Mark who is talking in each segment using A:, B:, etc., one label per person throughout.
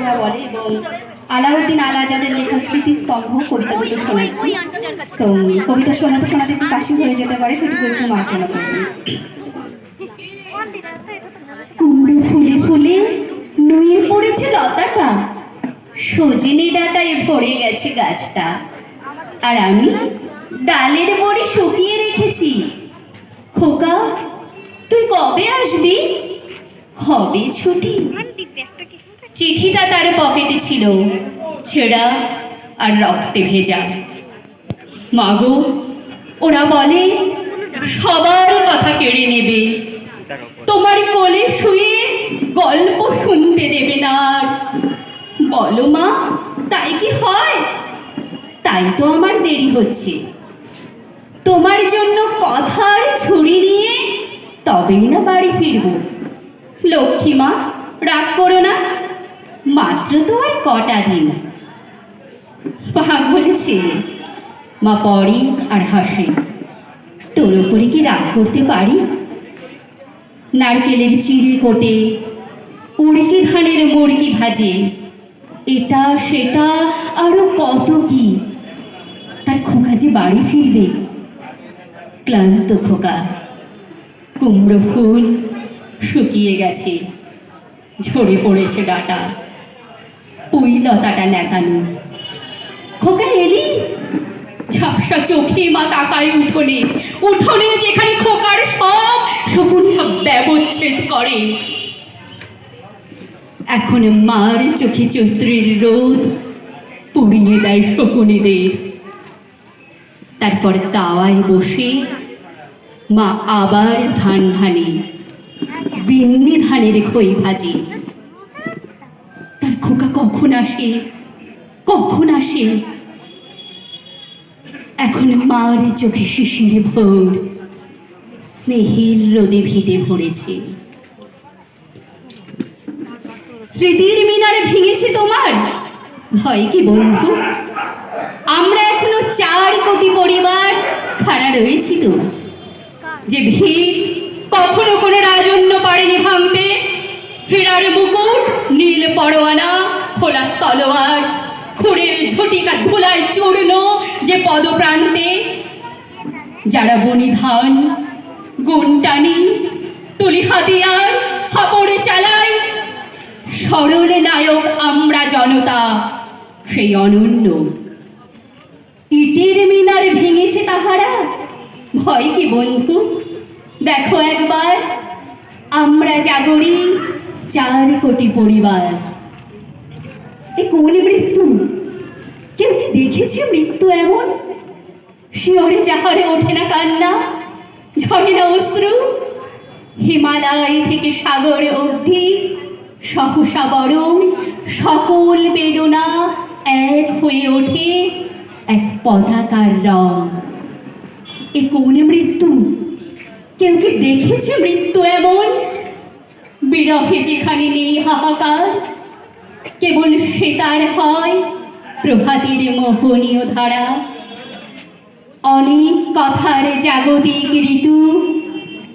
A: তোমরা বলে এবং আলাউদ্দিন আল আজাদের লেখা স্মৃতিস্তম্ভ কবিতা দুটো শোনাচ্ছি। তো কবিতা শোনাতে শোনাতে একটু কাশি হয়ে যেতে পারে, সেটুকু একটু মার্জনা করবেন। কুমড়ো ফুলে ফুলে নুয়ে পড়েছে লতাটা, সজনে ডাঁটায় ভরে গেছে গাছটা, আর আমি ডালের বড়ি শুকিয়ে রেখেছি। খোকা, তুই কবে আসবি? হবে ছুটি। চিঠিটা তার পকেটে ছিল, ছেঁড়া আর রক্তে ভেজা। মাগো, ওরা বলে সবার কথা কেড়ে নেবে, তোমার কোলে শুয়ে গল্প শুনতে দেবে না। আর বলো মা, তাই কি হয়? তাই তো আমার দেরি হচ্ছে। তোমার জন্য কথার ঝুড়ি নিয়ে তবেই না বাড়ি ফিরব। লক্ষ্মী মা, রাগ করো না, মাত্র তো আর কটা দিন। পাক বলেছে, মা পড়ে আর হাসে। তোর উপরে কি রাগ করতে পারি? নারকেলের চিড়ে কোটে, উড়কি ধানের মুড়কি ভাজে, এটা সেটা আরো কত কি। তার খোকা যে বাড়ি ফিরবে, ক্লান্ত খোকা। কুমড়ো ফুল শুকিয়ে গেছে, ঝরে পড়েছে ডাঁটা, পুঁই লতাটা নেতানো। খোকা এলি? ঝাপসা চোখে মা তাকায় উঠোনে, উঠোনে যেখানে খোকার সব শকুনটা ব্যবচ্ছেদ করে। এখন মার চোখে চৈত্রের রোদ পুড়িয়ে দেয় শকুনেদের। তারপর তাওয়ায় বসে মা আবার ধান ভানে, বিন্নি ধানের খই ভাজে। তার খোকা কখন আসে, কখন আসে? এখন মার চোখে শিশির ভোর, স্নেহের রোদে ভিটে ভরেছে। স্মৃতির মিনারে ভেঙেছে তোমার, ভয় কি বন্ধু? আমরা এখনো 4 কোটি পরিবার খাড়া রয়েছি তো, যে ভিত কখনো কোনো রাজন্য পারেনি ভাঙতে। হীরার মুকুট, নীল পরোয়ানা, খোলা তলোয়ার, খুঁড়ের ঝটিকা ধুলায় চূর্ণ যে পদপ্রান্তে। যারা বনি ধান, গুনটানি, তুলি হাতিয়ার, হাপড়ে চালায়, সরল নায়ক আমরা জনতা, সেই অনন্য। ইটের মিনার ভেঙেছে তাহারা, ভয় কি বন্ধু? দেখো একবার, আমরা জাগরি 4 কোটি পরিবার। এ কোন মৃত্যু? কেউ কি দেখেছে মৃত্যু এমন? শিয়রে যাহারে ওঠে না কান্না, ঝরে না অশ্রু। হিমালয় থেকে সাগর অবধি সহসা বরং সকল বেদনা এক হয়ে ওঠে এক পতাকার রং। এ কোন মৃত্যু? কেউ কি দেখেছে মৃত্যু এমন? বিরহে যেখানে নেই হাহাকার, কেবল সেতার হয় প্রভাতের মোহনীয় ধারা। অনেক কথার জাগতিক ঋতু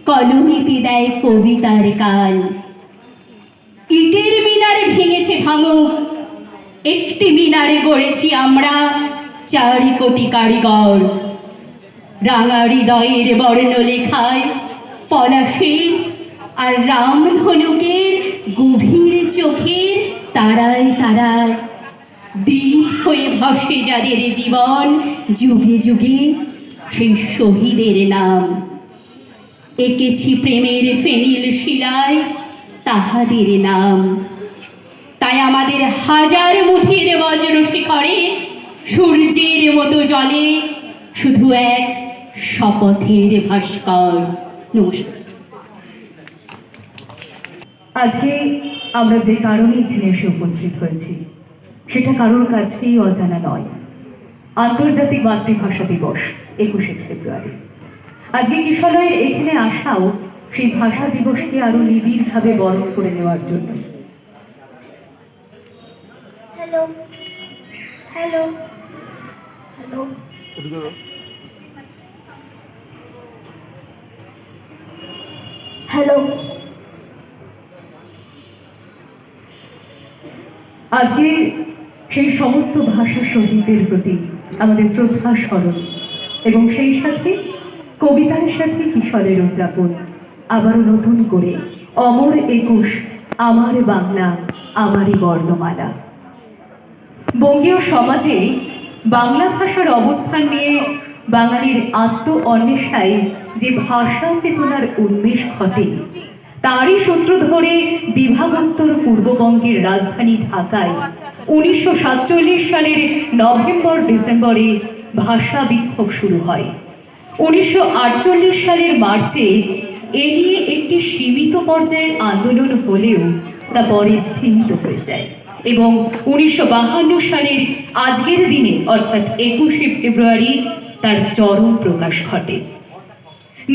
A: কলমিতে দেয় কবিতার কাল। ইটের মিনারে ভেঙেছে ভাঙুক, একটি মিনারে গড়েছি আমরা 4 কোটি কারিগর। রাঙা হৃদয়ের বর্ণ লেখায় পলাশের আর রামধনুকের গভীর চোখের তারায় তারায় দ্বীপ হয়ে ভাসে যাদের জীবন, যুগে যুগে সেই শহীদের নাম। এঁকেছি প্রেমের ফেনিল শিলায় তাহাদের নাম। তাই আমাদের হাজার মুঠির বজ্র শিখরে সূর্যের মতো জলে শুধু এক শপথের ভাস্কর। নমস্কার।
B: আজকে আমরা যে কারণে এখানে এসে উপস্থিত হয়েছি সেটা কারোর কাছেই অজানা নয়। আন্তর্জাতিক মাতৃভাষা দিবস 21শে ফেব্রুয়ারি। আজকে কিশলয়ের এখানে আসাও সেই ভাষা দিবসকে আরো নিবিড়ভাবে বরণ করে নেওয়ার জন্য।
C: হ্যালো হ্যালো হ্যালো হ্যালো
B: আজকে সেই সমস্ত ভাষা শহীদদের প্রতি আমাদের শ্রদ্ধা স্মরণ এবং সেই সাথে কবিতার সাথে কিশোরের উদযাপন আবারও নতুন করে অমর ২১ আমার বাংলা আমারই বর্ণমালা। বঙ্গীয় সমাজে বাংলা ভাষার অবস্থান নিয়ে বাঙালির আত্ম অন্বেষায় যে ভাষা চেতনার উন্মেষ ঘটে তারই সূত্র ধরে বিভাগোত্তর পূর্ববঙ্গের রাজধানী ঢাকায় ১৯৪৭ সালের নভেম্বর ডিসেম্বরে ভাষা বিক্ষোভ শুরু হয়। ১৯৪৮ সালের মার্চে এ নিয়ে একটি সীমিত পর্যায়ের আন্দোলন হলেও তা পরে স্থিমিত হয়ে যায় এবং ১৯৫২ সালের আজকের দিনে অর্থাৎ ২১শে ফেব্রুয়ারি তার চরম প্রকাশ ঘটে।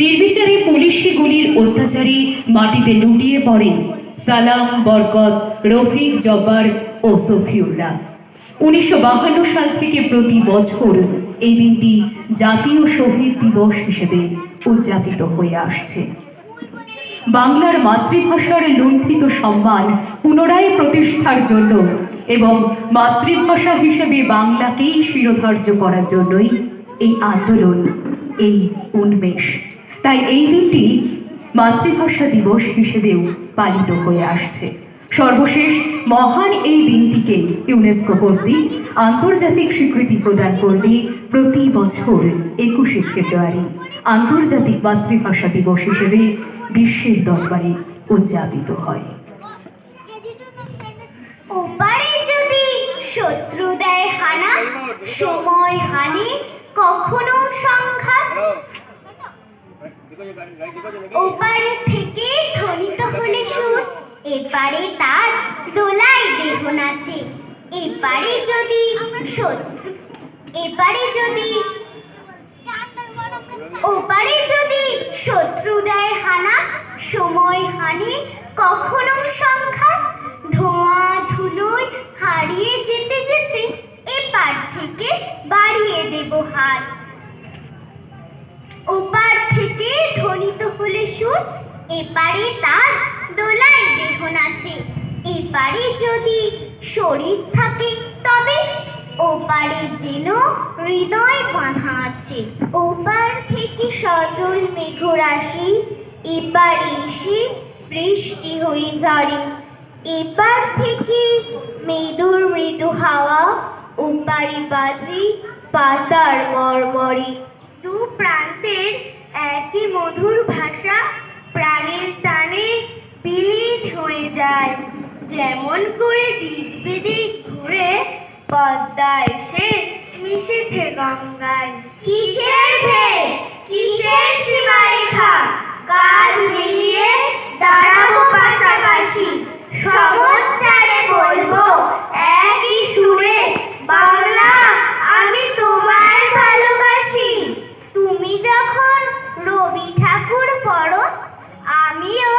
B: নির্বিচারে পুলিশি গুলির অত্যাচারে মাটিতে লুটিয়ে পড়েন সালাম, বরকত, রফিক, জব্বার ও সফিউল্লাহ। ১৯৫২ সাল থেকে প্রতি বছর এই দিনটি জাতীয় শহীদ দিবস হিসেবে উদযাপিত হয়ে আসছে। বাংলার মাতৃভাষার লুণ্ঠিত সম্মান পুনরায় প্রতিষ্ঠার জন্য এবং মাতৃভাষা হিসেবে বাংলাকেই শিরোধার্য করার জন্যই এই আন্দোলন, এই উন্মেষ। তাই এই দিনটি মাতৃভাষা দিবস হিসেবেও পালিত হয়ে আসছে। সর্বশেষ মহান এই দিনটিকে ইউনেস্কো কর্তৃক আন্তর্জাতিক স্বীকৃতি প্রদান করলে প্রতি বছর ২১শে ফেব্রুয়ারি আন্তর্জাতিক মাতৃভাষা দিবস হিসেবে বিশ্বের দরবারে উদযাপিত হয়।
C: ওপারে যদি শত্রু দেয় হানা, সময় হানি কখনো সংঘাত, ওপারে থেকে ধ্বনিত হলে সুর, এপারে তার দোলাই দেহ নাচে। এপারে যদি শত্রু, এপারে যদি ওপারে যদি শত্রু দেয় হানা, সময় হানি কখনো সংঘাত, ধোঁয়া ধুলোয় হারিয়ে যেতে যেতে এপার থেকে বাড়িয়ে দেব হাত। ওপার থেকে ধ্বনিত হলে সুর, এপারে তার দোলাই দেহ নাচে। এপারে যদি শরীর থাকে তবে ওপারে যেন হৃদয় বাঁধা আছে। ওপার থেকে সজল মেঘরাশি এপারে এসে বৃষ্টি হয়ে ঝরে। এপার থেকে মৃদুর মৃদু হাওয়া ওপারে বাজে পাতার মরমরে। দু প্রান্তের একই মধুর ভাষা প্রাণের টানে বিলীন হয়ে যায়। যেমন করে দিক বিদিক ঘুরে পদ্মা এসে মিশেছে গঙ্গায়। কিসের ভেদ, কিসের সীমারেখা, কাঁধ মিলিয়ে দাঁড়াবো পাশাপাশি। সমচ্চারে বলবো একই সুরে, বাংলা আমি তোমায় ভালোবাসি। তুমি যখন রবি ঠাকুর পড়ো, আমিও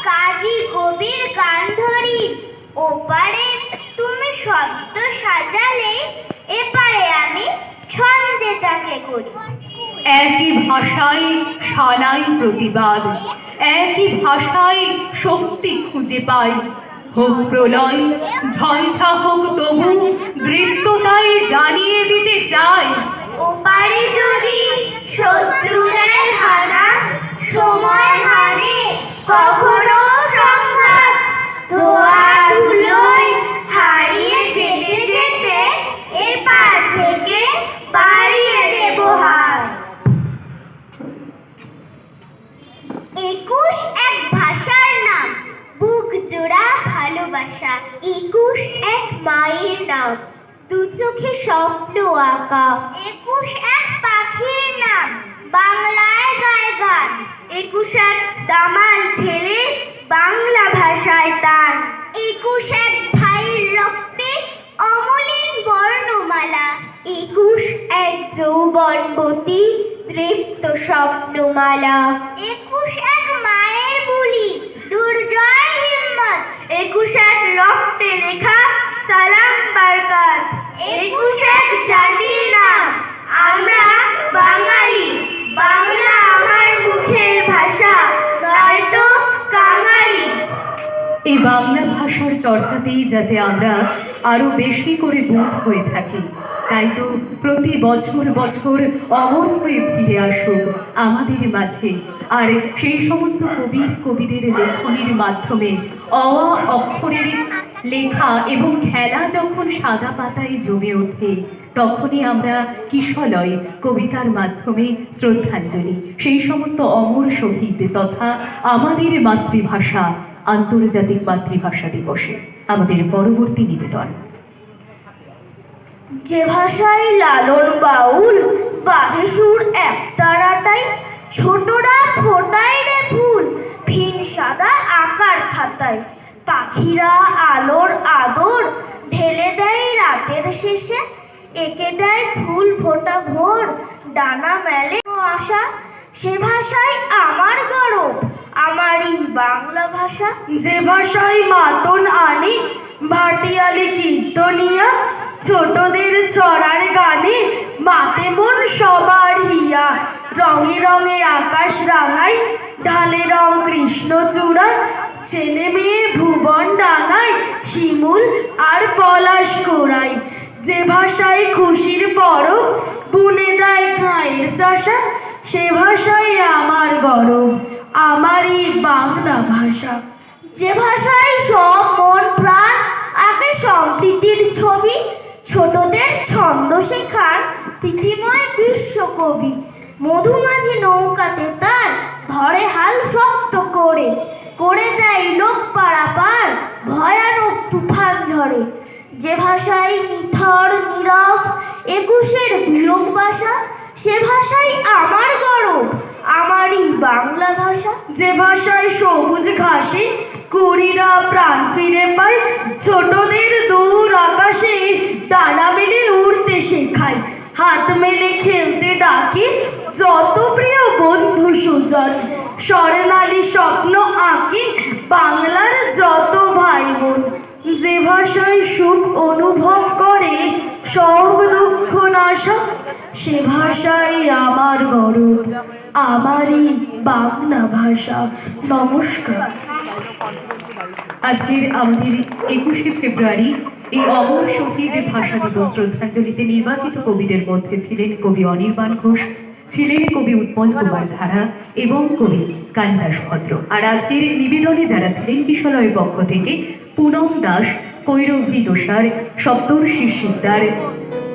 C: কাজী কবির গান ধরি। ওপারে তুমি শব্দ সাজালে, এপারে আমি ছন্দে তাকে করি।
B: একই ভাষায় সানাই প্রতিবাদ, একই ভাষায় শক্তি খুঁজে পাই। হোক প্রলয়, ঝঞ্ঝা হোক তবু দৃপ্ততায় জানিয়ে দিতে চাই।
C: ওপারে যদি শত্রু দেয় হানা, সময় হানি কখনো সংঘাত, ধোয়া ধুলোয় হারিয়ে যেতে যেতে এপার থেকে বাড়িয়ে দেব হাত। ২১ এক ভাষার নাম, বুক জোড়া ভালোবাসা। ২১ এক মায়ের নাম, দু চোখে স্বপ্ন আঁকা। ২১ এক পাখির নাম, বাংলায় গায় গান। ২১ এক দামাল ছেলে, বাংলা ভাষায় তার। ২১ এক ভাইয়ের রক্তে অমলিন বর্ণমালা। ২১ এক যৌবনবতী দৃপ্ত স্বপ্নমালা। ২১ এক মায়ের বুলি, দুর্জয় হিম্মত। ২১ এক রক্তে লেখা সালাম, বরকত। ২১ এক জাতির নাম, আমরা বাঙালি। বাংলা আমার মুখের ভাষা, নয়তো কাঙালি।
B: এই বাংলা ভাষার চর্চাতেই যাতে আমরা আরো বেশি করে বোধ হয়ে থাকে। তাই তো প্রতি বছর বছর অমর হয়ে ফিরে আসুক আমাদের মাঝে। আর সেই সমস্ত কবিদের লেখনের মাধ্যমে অক্ষরের লেখা এবং খেলা যখন সাদা পাতায় জমে ওঠে, তখনই আমরা কিশলয় কবিতার মাধ্যমে শ্রদ্ধাঞ্জলি সেই সমস্ত অমর শহীদ তথা আমাদের মাতৃভাষা আন্তর্জাতিক মাতৃভাষা দিবসে আমাদের পরবর্তী নিবেদন।
C: যে ভাষায় লালন বাউল বাঁধে সুর একতারাটাই, ছোটরা ফোটায় রে ফুল ভিন সাদা আকার খাতায়, পাখিরা আলোর আদর ঢেলে দেয় রাতের শেষে, এঁকে দেয় ফুল ফোটা ভোর ডানা মেলে আশা। সে ভাষায় আমার গরব আমারই বাংলা ভাষা।
D: যে ভাষায় মাতন আনি ভাটিয়ালি কীর্তনিয়া, ছোটদের ছড়ার গানে মাতে মন সবার হিয়া, রঙে রঙে আকাশ রাঙায় ঢালে রং কৃষ্ণচূড়া, ছেলে মেয়ে ভুবন ডাঙায় শিমুল আর পলাশ কোড়ায়। যে ভাষায় খুশির পরব বুনে দেয় গায়ের চাষা, সে ভাষায় আমার গরব আমারই বাংলা ভাষা।
C: যে ভাষায় সব মন প্রাণ আঁকে সম্প্রীতির ছবি, ছোটদের ছন্দ শেখান পৃথিবীময় বিশ্বকবি, মধুমাঝি নৌকাতে তার ধরে হাল শক্ত করে, করে দেয় লোক পারাপার ভয়ানক তুফান ঝড়ে। যে ভাষায় নিথর নীরব একুশের বিয়োগ ভাষা, সে ভাষায় আমার গরব আমারই বাংলা ভাষা।
D: যে ভাষায় সবুজ ঘাসে কুড়িরা প্রাণ ফিরে পায়, ছোটদের দূর আকাশে ডানা মেলে উড়তে শেখায়, হাত মেলে খেলতে ডাকি যত প্রিয় বন্ধু সুজন, স্বর্ণালী স্বপ্ন আঁকি বাংলার যত ভাই বোন। যে ভাষায় সুখ অনুভব করে সব দুঃখ নাশা, সে ভাষাই আমার গরব আমারই বাংলা ভাষা। নমস্কার।
B: আজকের আমাদের 21শে ফেব্রুয়ারি এই অমর শহীদ ভাষা দিবস শ্রদ্ধাঞ্জলিতে নির্বাচিত কবিদের মধ্যে ছিলেন কবি অনির্বাণ ঘোষ, ছিলেন কবি উৎপল কুমার ধারা এবং কবি কালিদাস ভদ্র। আর আজকের নিবেদনে যারা ছিলেন কিশলয়ের পক্ষ থেকে পুনম দাস, কৈরভী দোসার, সপ্তর্ষি সিকদার,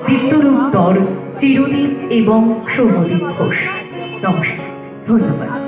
B: দীপ্তরূপ দর, চিরদীপ এবং সৌম্যদীপ ঘোষ। নমস্কার, ধন্যবাদ।